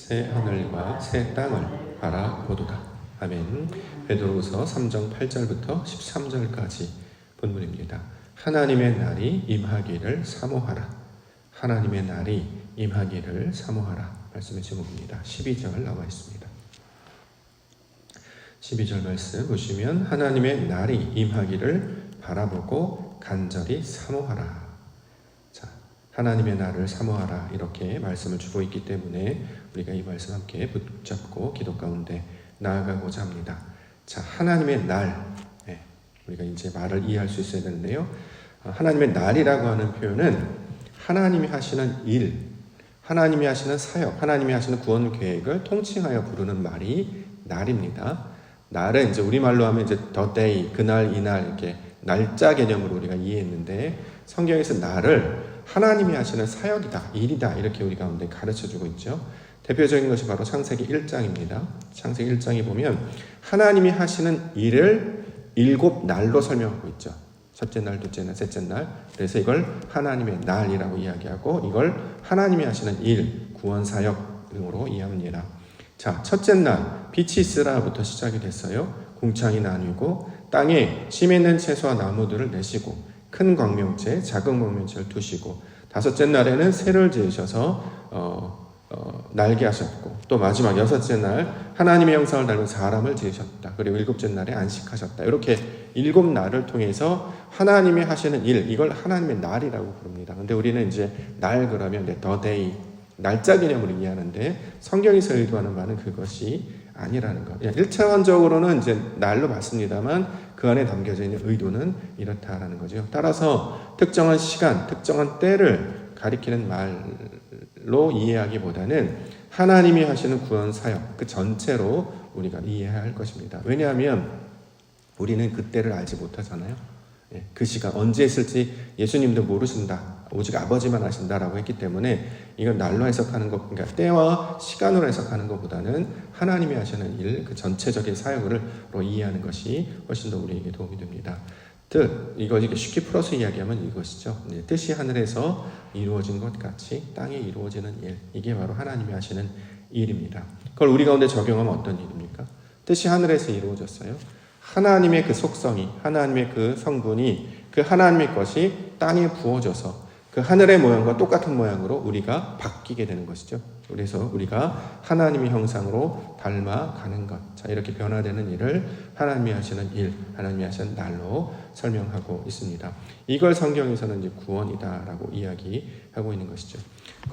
새 하늘과 새 땅을 바라보도다. 아멘. 베드로후서 3장 8절부터 13절까지 본문입니다. 하나님의 날이 임하기를 사모하라. 하나님의 날이 임하기를 사모하라. 말씀의 제목입니다. 12절 나와 있습니다. 12절 말씀 보시면 하나님의 날이 임하기를 바라보고 간절히 사모하라. 자, 하나님의 날을 사모하라 이렇게 말씀을 주고 있기 때문에 우리가 이 말씀 함께 붙잡고 기도 가운데 나아가고자 합니다. 자, 하나님의 날, 우리가 이제 말을 이해할 수 있어야 되는데요. 하나님의 날이라고 하는 표현은 하나님이 하시는 일, 하나님이 하시는 사역, 하나님이 하시는 구원 계획을 통칭하여 부르는 말이 날입니다. 날은 이제 우리말로 하면 이제 the day, 그날, 이날 이렇게 날짜 개념으로 우리가 이해했는데 성경에서 날을 하나님이 하시는 사역이다, 일이다 이렇게 우리 가운데 가르쳐주고 있죠. 대표적인 것이 바로 창세기 1장입니다. 창세기 1장에 보면 하나님이 하시는 일을 7날로 설명하고 있죠. 첫째 날, 둘째 날, 셋째 날. 그래서 이걸 하나님의 날이라고 이야기하고 이걸 하나님이 하시는 일, 구원 사역 등으로 이해합니다. 자, 첫째 날 빛이 있으라부터 시작이 됐어요. 궁창이 나뉘고 땅에 씨 맺는 채소와 나무들을 내시고 큰 광명체, 작은 광명체를 두시고 다섯째 날에는 새를 지으셔서 날게 하셨고 또 마지막 여섯째 날 하나님의 형상을 닮은 사람을 지으셨다. 그리고 일곱째 날에 안식하셨다. 이렇게 7날을 통해서 하나님이 하시는 일, 이걸 하나님의 날이라고 부릅니다. 근데 우리는 이제 날 그러면 the day, 날짜 개념으로 이해하는데 성경에서 의도하는 바는 그것이 아니라는 것. 1차원적으로는 이제 날로 봤습니다만 그 안에 담겨져 있는 의도는 이렇다라는 거죠. 따라서 특정한 시간, 특정한 때를 가리키는 말로 이해하기보다는 하나님이 하시는 구원 사역 그 전체로 우리가 이해해야 할 것입니다. 왜냐하면 우리는 그때를 알지 못하잖아요. 그 시간 언제 있을지 예수님도 모르신다. 오직 아버지만 아신다라고 했기 때문에 이건 날로 해석하는 것, 그러니까 때와 시간으로 해석하는 것보다는 하나님이 하시는 일, 그 전체적인 사역으로 이해하는 것이 훨씬 더 우리에게 도움이 됩니다. 뜻, 이거 쉽게 풀어서 이야기하면 이것이죠. 뜻이 하늘에서 이루어진 것 같이 땅에 이루어지는 일, 이게 바로 하나님이 하시는 일입니다. 그걸 우리 가운데 적용하면 어떤 일입니까? 뜻이 하늘에서 이루어졌어요. 하나님의 그 속성이, 하나님의 그 성분이 그 하나님의 것이 땅에 부어져서 그 하늘의 모양과 똑같은 모양으로 우리가 바뀌게 되는 것이죠. 그래서 우리가 하나님의 형상으로 닮아가는 것. 자, 이렇게 변화되는 일을 하나님이 하시는 일, 하나님이 하시는 날로 설명하고 있습니다. 이걸 성경에서는 이제 구원이다라고 이야기하고 있는 것이죠.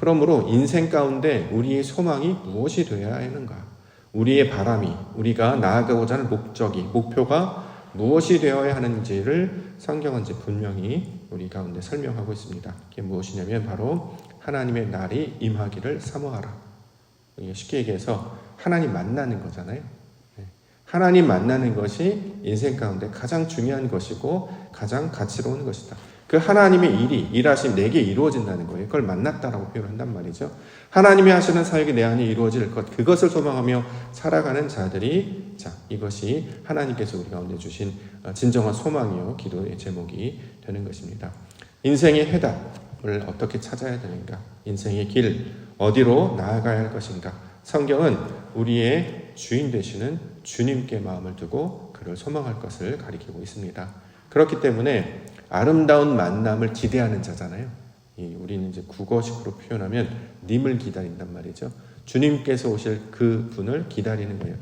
그러므로 인생 가운데 우리의 소망이 무엇이 되어야 하는가? 우리의 바람이, 우리가 나아가고자 하는 목적이, 목표가 무엇이 되어야 하는지를 성경은 이제 분명히 우리 가운데 설명하고 있습니다. 그게 무엇이냐면 바로 하나님의 날이 임하기를 사모하라. 쉽게 얘기해서 하나님 만나는 거잖아요. 하나님 만나는 것이 인생 가운데 가장 중요한 것이고 가장 가치로운 것이다. 그 하나님의 일이, 일하심 내게 이루어진다는 거예요. 그걸 만났다라고 표현한단 말이죠. 하나님이 하시는 사역이 내 안에 이루어질 것, 그것을 소망하며 살아가는 자들이, 자, 이것이 하나님께서 우리 가운데 주신 진정한 소망이요, 기도의 제목이 되는 것입니다. 인생의 해답을 어떻게 찾아야 되는가? 인생의 길, 어디로 나아가야 할 것인가? 성경은 우리의 주인 되시는 주님께 마음을 두고 그를 소망할 것을 가리키고 있습니다. 그렇기 때문에 아름다운 만남을 기대하는 자잖아요. 우리는 이제 국어식으로 표현하면 님을 기다린단 말이죠. 주님께서 오실 그 분을 기다리는 거예요.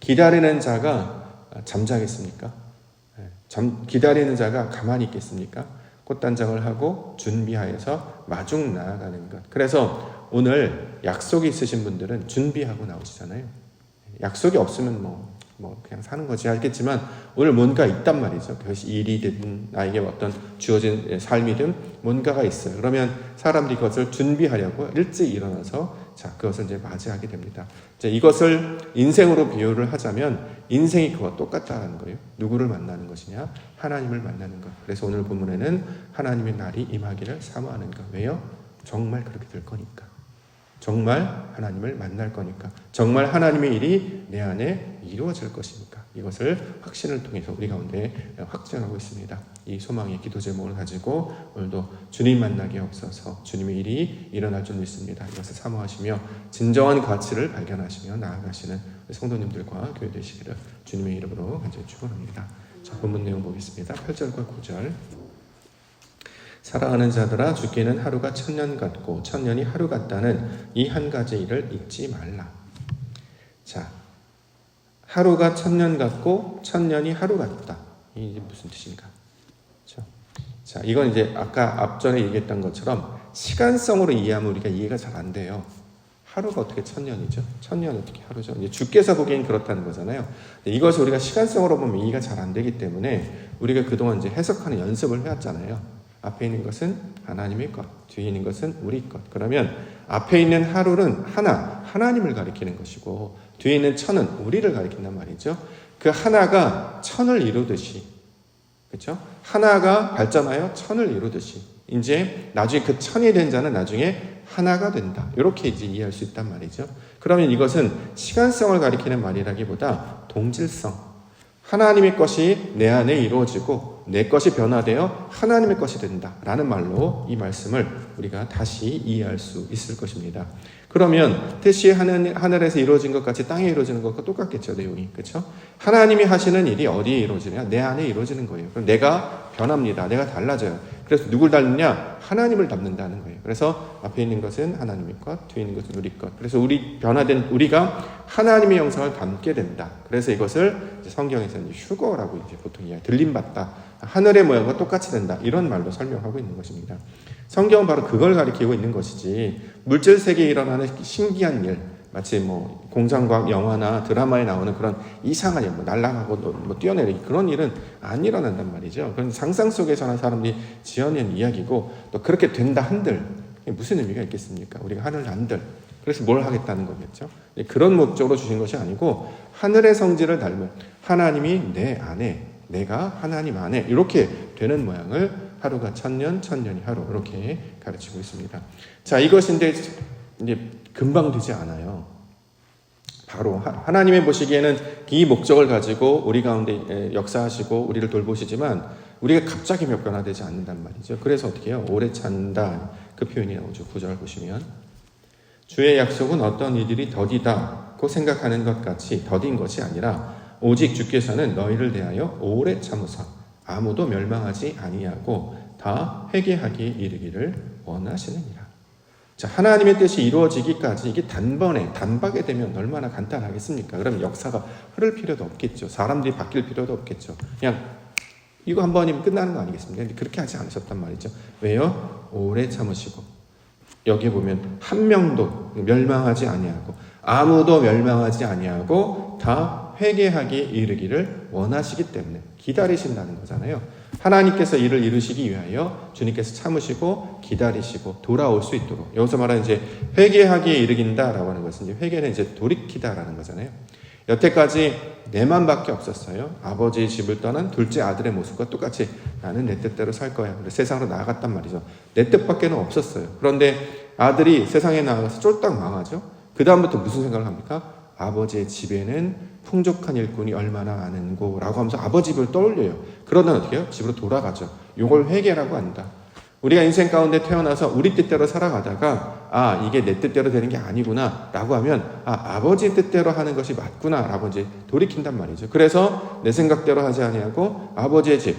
기다리는 자가 잠자겠습니까? 기다리는 자가 가만히 있겠습니까? 꽃단장을 하고 준비하여서 마중 나아가는 것. 그래서 오늘 약속이 있으신 분들은 준비하고 나오시잖아요. 약속이 없으면 뭐 그냥 사는 거지 알겠지만 오늘 뭔가 있단 말이죠. 그것이 일이든 나에게 어떤 주어진 삶이든 뭔가가 있어요. 그러면 사람들이 그것을 준비하려고 일찍 일어나서 자, 그것을 이제 맞이하게 됩니다. 이제 이것을 인생으로 비유를 하자면 인생이 그와 똑같다는 거예요. 누구를 만나는 것이냐? 하나님을 만나는 것. 그래서 오늘 본문에는 하나님의 날이 임하기를 사모하는 것. 왜요? 정말 그렇게 될 거니까. 정말 하나님을 만날 거니까. 정말 하나님의 일이 내 안에 이루어질 것이니까. 이것을 확신을 통해서 우리 가운데 확증하고 있습니다. 이 소망의 기도 제목을 가지고 오늘도 주님 만나게 없어서 주님의 일이 일어날 줄 믿습니다. 이것을 사모하시며 진정한 가치를 발견하시며 나아가시는 성도님들과 교회 되시기를 주님의 이름으로 간절히 축원합니다. 자, 본문 내용 보겠습니다. 8절과 9절. 사랑하는 자들아, 죽기는 하루가 1000년 같고 1000년이 하루 같다는 이 한 가지 일을 잊지 말라. 자, 하루가 1000년 같고 1000년이 하루 같다. 이게 무슨 뜻인가? 그렇죠? 자, 이건 이제 아까 앞전에 얘기했던 것처럼 시간성으로 이해하면 우리가 이해가 잘 안 돼요. 하루가 어떻게 1000년이죠? 1000년 어떻게 하루죠? 이제 주께서 보기엔 그렇다는 거잖아요. 이것을 우리가 시간성으로 보면 이해가 잘 안 되기 때문에 우리가 그동안 이제 해석하는 연습을 해왔잖아요. 앞에 있는 것은 하나님의 것, 뒤에 있는 것은 우리 것. 그러면 앞에 있는 하루는 하나님을 가리키는 것이고 뒤에 있는 천은 우리를 가리킨단 말이죠. 그 하나가 천을 이루듯이, 그렇죠? 하나가 발전하여 천을 이루듯이 이제 나중에 그 천이 된 자는 나중에 하나가 된다. 이렇게 이제 이해할 수 있단 말이죠. 그러면 이것은 시간성을 가리키는 말이라기보다 동질성, 하나님의 것이 내 안에 이루어지고 내 것이 변화되어 하나님의 것이 된다라는 말로 이 말씀을 우리가 다시 이해할 수 있을 것입니다. 그러면 뜻이 하늘에서 이루어진 것 같이 땅에 이루어지는 것과 똑같겠죠, 내용이. 그렇죠? 하나님이 하시는 일이 어디에 이루어지냐? 내 안에 이루어지는 거예요. 그럼 내가 변합니다. 내가 달라져요. 그래서 누굴 닮느냐? 하나님을 닮는다는 거예요. 그래서 앞에 있는 것은 하나님의 것, 뒤에 있는 것은 우리 것. 그래서 변화된 우리가 하나님의 영상을 담게 된다. 그래서 이것을 이제 성경에서는 휴거라고 이제 보통 들림받다. 하늘의 모양과 똑같이 된다. 이런 말로 설명하고 있는 것입니다. 성경은 바로 그걸 가리키고 있는 것이지 물질 세계에 일어나는 신기한 일, 마치 뭐 공상과학 영화나 드라마에 나오는 그런 이상한 일, 뭐 날아가고 뭐 뛰어내리기 그런 일은 안 일어난단 말이죠. 그건 상상 속에서 하는 사람들이 지어낸 이야기고 또 그렇게 된다 한들 무슨 의미가 있겠습니까? 우리가 하늘 안들. 그래서 뭘 하겠다는 거겠죠. 그런 목적으로 주신 것이 아니고 하늘의 성질을 닮은 하나님이 내 안에, 내가 하나님 안에 이렇게 되는 모양을 하루가 1000년, 1000년이 하루 이렇게 가르치고 있습니다. 자, 이것인데 이제 금방 되지 않아요. 바로 하나님의 보시기에는 이 목적을 가지고 우리 가운데 역사하시고 우리를 돌보시지만 우리가 갑자기 변화되지 않는단 말이죠. 그래서 어떻게 해요? 오래 찬다. 그 표현이 나오죠. 9절 보시면 주의 약속은 어떤 이들이 더디다고 생각하는 것 같이 더딘 것이 아니라 오직 주께서는 너희를 대하여 오래 참으사 아무도 멸망하지 아니하고 다 회개하기 이르기를 원하시느니라. 자, 하나님의 뜻이 이루어지기까지 이게 단박에 되면 얼마나 간단하겠습니까? 그럼 역사가 흐를 필요도 없겠죠. 사람들이 바뀔 필요도 없겠죠. 그냥 이거 한 번이면 끝나는 거 아니겠습니까? 근데 그렇게 하지 않으셨단 말이죠. 왜요? 오래 참으시고 여기에 보면 한 명도 멸망하지 아니하고 아무도 멸망하지 아니하고 다 회개하기 이르기를 원하시기 때문에 기다리신다는 거잖아요. 하나님께서 일을 이루시기 위하여 주님께서 참으시고 기다리시고 돌아올 수 있도록 여기서 말하는 이제 회개하기에 이르긴다라고 하는 것은 이제 회개는 이제 돌이키다라는 거잖아요. 여태까지 내 맘밖에 없었어요. 아버지의 집을 떠난 둘째 아들의 모습과 똑같이 나는 내 뜻대로 살 거야. 세상으로 나아갔단 말이죠. 내 뜻밖에는 없었어요. 그런데 아들이 세상에 나가서 쫄딱 망하죠. 그 다음부터 무슨 생각을 합니까? 아버지의 집에는 풍족한 일꾼이 얼마나 많은고 라고 하면서 아버지 집을 떠올려요. 그러다 어떻게 해요? 집으로 돌아가죠. 이걸 회개라고 한다. 우리가 인생 가운데 태어나서 우리 뜻대로 살아가다가 이게 내 뜻대로 되는 게 아니구나 라고 하면 아버지 뜻대로 하는 것이 맞구나 라고 이제 돌이킨단 말이죠. 그래서 내 생각대로 하지 아니하고 아버지의 집,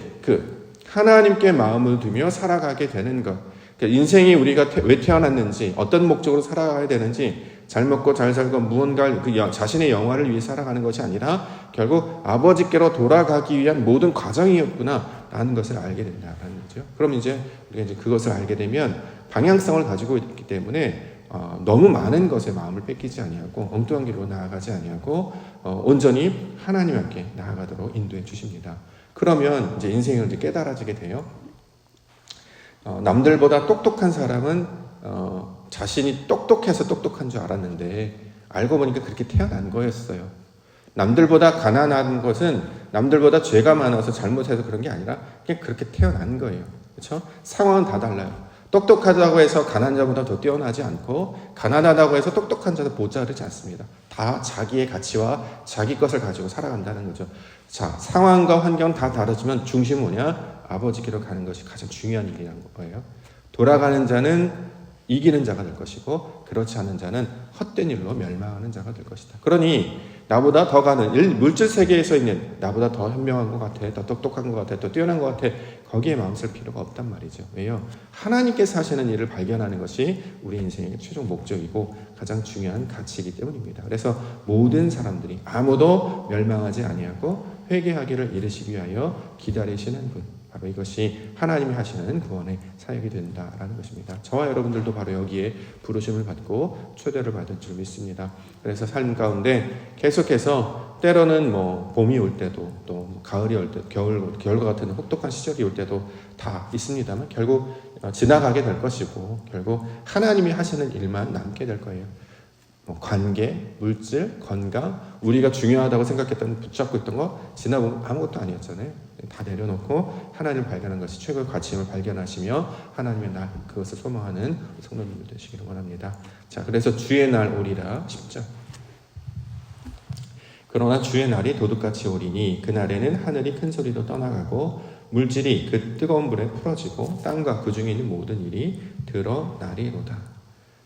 하나님께 마음을 두며 살아가게 되는 것. 그러니까 인생이 우리가 왜 태어났는지 어떤 목적으로 살아가야 되는지 잘 먹고 잘 살고 무언가 자신의 영화를 위해 살아가는 것이 아니라 결국 아버지께로 돌아가기 위한 모든 과정이었구나 라는 것을 알게 된다는 거죠. 그럼 이제 우리가 이제 그것을 알게 되면 방향성을 가지고 있기 때문에 너무 많은 것에 마음을 뺏기지 아니하고 엉뚱한 길로 나아가지 아니하고 온전히 하나님 함께 나아가도록 인도해 주십니다. 그러면 이제 인생을 이제 깨달아지게 돼요. 남들보다 똑똑한 사람은 자신이 똑똑해서 똑똑한 줄 알았는데 알고 보니까 그렇게 태어난 거였어요. 남들보다 가난한 것은 남들보다 죄가 많아서 잘못해서 그런 게 아니라 그냥 그렇게 태어난 거예요. 그렇죠? 상황은 다 달라요. 똑똑하다고 해서 가난한 자보다 더 뛰어나지 않고 가난하다고 해서 똑똑한 자도 모자르지 않습니다. 다 자기의 가치와 자기 것을 가지고 살아간다는 거죠. 자, 상황과 환경 다 다르지만 중심은 뭐냐? 아버지께로 가는 것이 가장 중요한 일이라는 거예요. 돌아가는 자는 이기는 자가 될 것이고 그렇지 않은 자는 헛된 일로 멸망하는 자가 될 것이다. 그러니 나보다 더 가는 물질 세계에서 있는 나보다 더 현명한 것 같아, 더 똑똑한 것 같아, 더 뛰어난 것 같아, 거기에 마음 쓸 필요가 없단 말이죠. 왜요? 하나님께서 하시는 일을 발견하는 것이 우리 인생의 최종 목적이고 가장 중요한 가치이기 때문입니다. 그래서 모든 사람들이 아무도 멸망하지 아니하고 회개하기를 이르시기 위하여 기다리시는 분, 바로 이것이 하나님이 하시는 구원의 사역이 된다라는 것입니다. 저와 여러분들도 바로 여기에 부르심을 받고 초대를 받을 줄 믿습니다. 그래서 삶 가운데 계속해서 때로는 봄이 올 때도 또 가을이 올 때도 겨울과 같은 혹독한 시절이 올 때도 다 있습니다만 결국 지나가게 될 것이고 결국 하나님이 하시는 일만 남게 될 거예요. 관계, 물질, 건강, 우리가 중요하다고 생각했던 붙잡고 있던 거 지나보면 아무것도 아니었잖아요. 다 내려놓고 하나님을 발견하는 것이 최고의 가치임을 발견하시며 하나님의 날 그것을 소망하는 성도님들 되시기를 원합니다. 자, 그래서 주의 날 오리라 10절. 그러나 주의 날이 도둑같이 오리니 그날에는 하늘이 큰 소리로 떠나가고 물질이 그 뜨거운 불에 풀어지고 땅과 그 중에 있는 모든 일이 드러나리로다.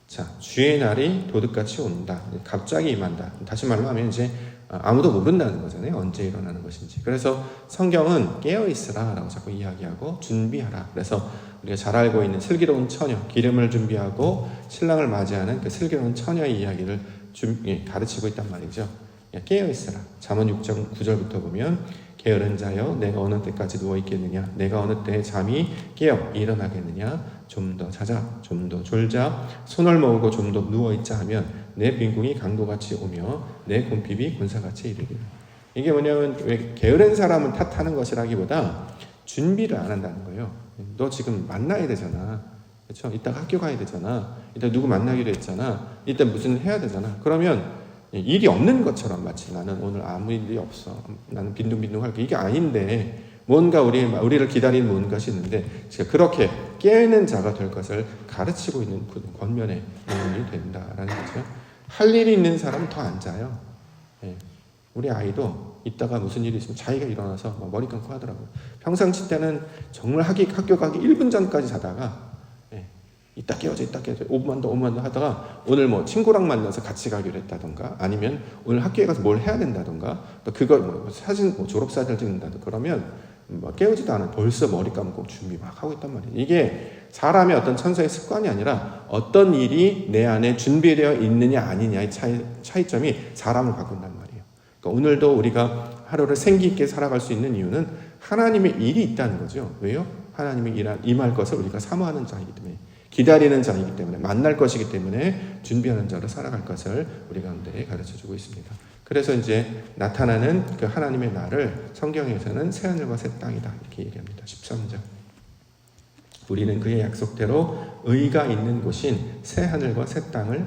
자, 주의 날이 도둑같이 온다. 갑자기 임한다. 다시 말로 하면 이제 아무도 모른다는 거잖아요. 언제 일어나는 것인지. 그래서 성경은 깨어있으라 라고 자꾸 이야기하고 준비하라. 그래서 우리가 잘 알고 있는 슬기로운 처녀, 기름을 준비하고 신랑을 맞이하는 그 슬기로운 처녀의 이야기를 가르치고 있단 말이죠. 깨어있으라. 잠언 6장 9절부터 보면 게으른 자여 내가 어느 때까지 누워있겠느냐, 내가 어느 때에 잠이 깨어 일어나겠느냐, 좀 더 자자, 좀 더 졸자, 손을 모으고 좀 더 누워있자 하면 내 빈궁이 강도같이 오며 내 곰핍이 군사같이 이르기를. 이게 뭐냐면 왜 게으른 사람을 탓하는 것이라기보다 준비를 안 한다는 거예요. 너 지금 만나야 되잖아, 그렇죠? 이따가 학교 가야 되잖아, 이따 누구 만나기로 했잖아, 이따 무슨 해야 되잖아. 그러면 일이 없는 것처럼 마치 나는 오늘 아무 일이 없어, 나는 빈둥빈둥 할게, 이게 아닌데 뭔가 우리를 기다리는 뭔가가 있는데 제가 그렇게 깨어있는 자가 될 것을 가르치고 있는 권면의 내용이 된다라는 거죠. 할 일이 있는 사람은 더 안 자요. 우리 아이도 이따가 무슨 일이 있으면 자기가 일어나서 머리 감고 하더라고요. 평상시 때는 정말 학교 가기 1분 전까지 자다가 이따 깨워져 5분만 더 하다가 오늘 친구랑 만나서 같이 가기로 했다던가 아니면 오늘 학교에 가서 뭘 해야 된다던가 또 그걸 사진 졸업사진을 찍는다던가 그러면 깨우지도 않아 벌써 머리 감고 준비 막 하고 있단 말이에요. 이게 사람의 어떤 천성의 습관이 아니라 어떤 일이 내 안에 준비되어 있느냐 아니냐의 차이점이 사람을 바꾼단 말이에요. 그러니까 오늘도 우리가 하루를 생기 있게 살아갈 수 있는 이유는 하나님의 일이 있다는 거죠. 왜요? 하나님의 임할 것을 우리가 사모하는 자이기 때문에, 기다리는 자이기 때문에, 만날 것이기 때문에 준비하는 자로 살아갈 것을 우리 가운데 가르쳐주고 있습니다. 그래서 이제 나타나는 그 하나님의 날을 성경에서는 새하늘과 새 땅이다 이렇게 얘기합니다. 13절. 우리는 그의 약속대로 의가 있는 곳인 새하늘과 새 땅을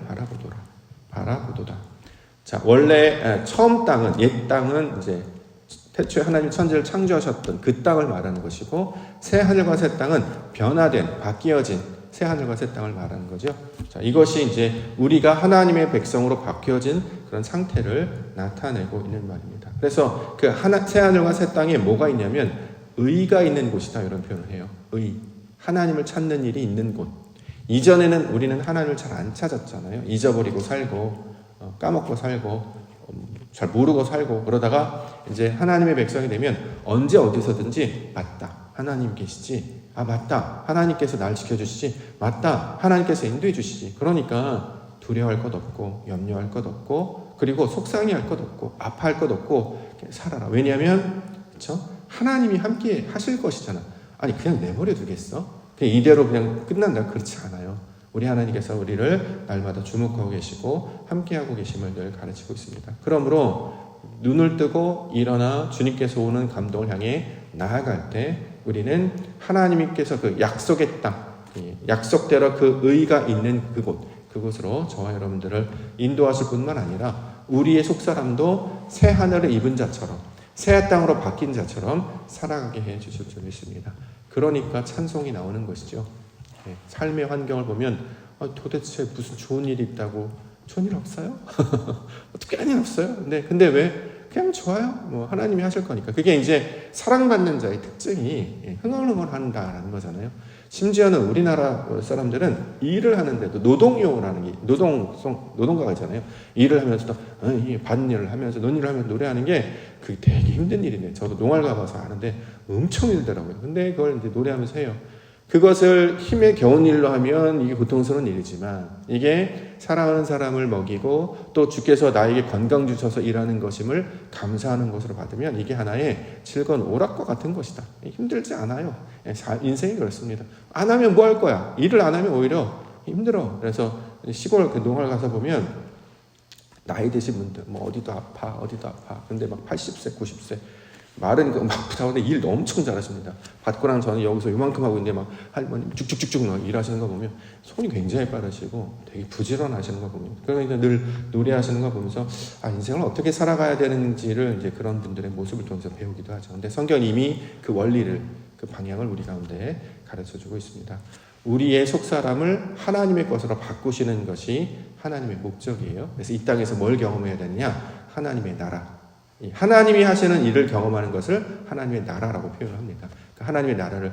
바라보도다. 자, 원래 처음 땅은, 옛 땅은 이제 태초에 하나님 천지를 창조하셨던 그 땅을 말하는 것이고, 새하늘과 새 땅은 변화된, 바뀌어진 새하늘과 새 땅을 말하는 거죠. 자, 이것이 이제 우리가 하나님의 백성으로 바뀌어진 그런 상태를 나타내고 있는 말입니다. 그래서 그 새하늘과 새 땅에 뭐가 있냐면 의가 있는 곳이다 이런 표현을 해요. 의, 하나님을 찾는 일이 있는 곳. 이전에는 우리는 하나님을 잘 안 찾았잖아요. 잊어버리고 살고 까먹고 살고 잘 모르고 살고 그러다가 이제 하나님의 백성이 되면 언제 어디서든지 맞다, 하나님 계시지, 아 맞다, 하나님께서 날 지켜주시지, 맞다, 하나님께서 인도해 주시지. 그러니까 두려워할 것 없고 염려할 것 없고 그리고 속상해할 것 없고 아파할 것 없고 살아라. 왜냐하면 그렇죠? 하나님이 함께 하실 것이잖아. 아니 그냥 내버려 두겠어? 그냥 이대로 그냥 끝난다? 그렇지 않아요. 우리 하나님께서 우리를 날마다 주목하고 계시고 함께하고 계심을 늘 가르치고 있습니다. 그러므로 눈을 뜨고 일어나 주님께서 오는 감동을 향해 나아갈 때 우리는 하나님께서 그 약속의 땅, 약속대로 그 의가 있는 그곳으로 저와 여러분들을 인도하실 뿐만 아니라 우리의 속사람도 새 하늘을 입은 자처럼 새 땅으로 바뀐 자처럼 살아가게 해 주실 줄 믿습니다. 그러니까 찬송이 나오는 것이죠. 삶의 환경을 보면 도대체 무슨 좋은 일이 있다고? 좋은 일 없어요? 특별한 일 없어요? 근데 왜? 그냥 좋아요. 뭐 하나님이 하실 거니까. 그게 이제 사랑받는 자의 특징이 흥얼흥얼한다라는 거잖아요. 심지어는 우리나라 사람들은 일을 하는데도 노동요라는 게 노동가가 있잖아요. 일을 하면서도 밭일을 하면서 논일을 하면서 노래하는 게 그게 되게 힘든 일이네. 저도 농활 가봐서 아는데 엄청 힘들더라고요. 근데 그걸 이제 노래하면서 해요. 그것을 힘에 겨운 일로 하면 이게 고통스러운 일이지만 이게 사랑하는 사람을 먹이고 또 주께서 나에게 건강 주셔서 일하는 것임을 감사하는 것으로 받으면 이게 하나의 즐거운 오락과 같은 것이다. 힘들지 않아요. 인생이 그렇습니다. 안 하면 뭐 할 거야? 일을 안 하면 오히려 힘들어. 그래서 시골 그 농활 가서 보면 나이 드신 분들 뭐 어디도 아파. 근데 막 80세, 90세 말은 막 아프다고 일 엄청 잘하십니다. 밭고랑 저는 여기서 이만큼 하고 있는데 막 할머니 쭉쭉쭉쭉 막 일하시는 거 보면 손이 굉장히 빠르시고 되게 부지런하시는 거 보면 그러니까 늘 노래하시는 거 보면서 인생을 어떻게 살아가야 되는지를 이제 그런 분들의 모습을 통해서 배우기도 하죠. 근데 성경은 이미 그 원리를 그 방향을 우리 가운데 가르쳐주고 있습니다. 우리의 속사람을 하나님의 것으로 바꾸시는 것이 하나님의 목적이에요. 그래서 이 땅에서 뭘 경험해야 되느냐? 하나님의 나라. 하나님이 하시는 일을 경험하는 것을 하나님의 나라라고 표현합니다. 하나님의 나라를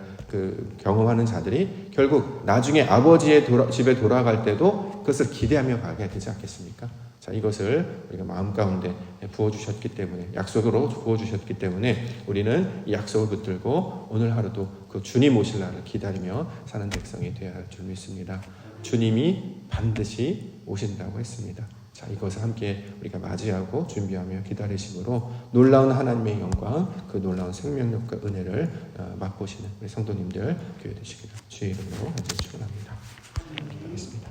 경험하는 자들이 결국 나중에 아버지의 집에 돌아갈 때도 그것을 기대하며 가게 되지 않겠습니까? 자, 이것을 우리가 마음 가운데 부어주셨기 때문에, 약속으로 부어주셨기 때문에 우리는 이 약속을 붙들고 오늘 하루도 그 주님 오실 날을 기다리며 사는 백성이 되어야 할 줄 믿습니다. 주님이 반드시 오신다고 했습니다. 자, 이것을 함께 우리가 맞이하고 준비하며 기다리심으로 놀라운 하나님의 영광, 그 놀라운 생명력과 은혜를 맛보시는 우리 성도님들 교회 되시기를 주의 이름으로 축원합니다. 기도하겠습니다.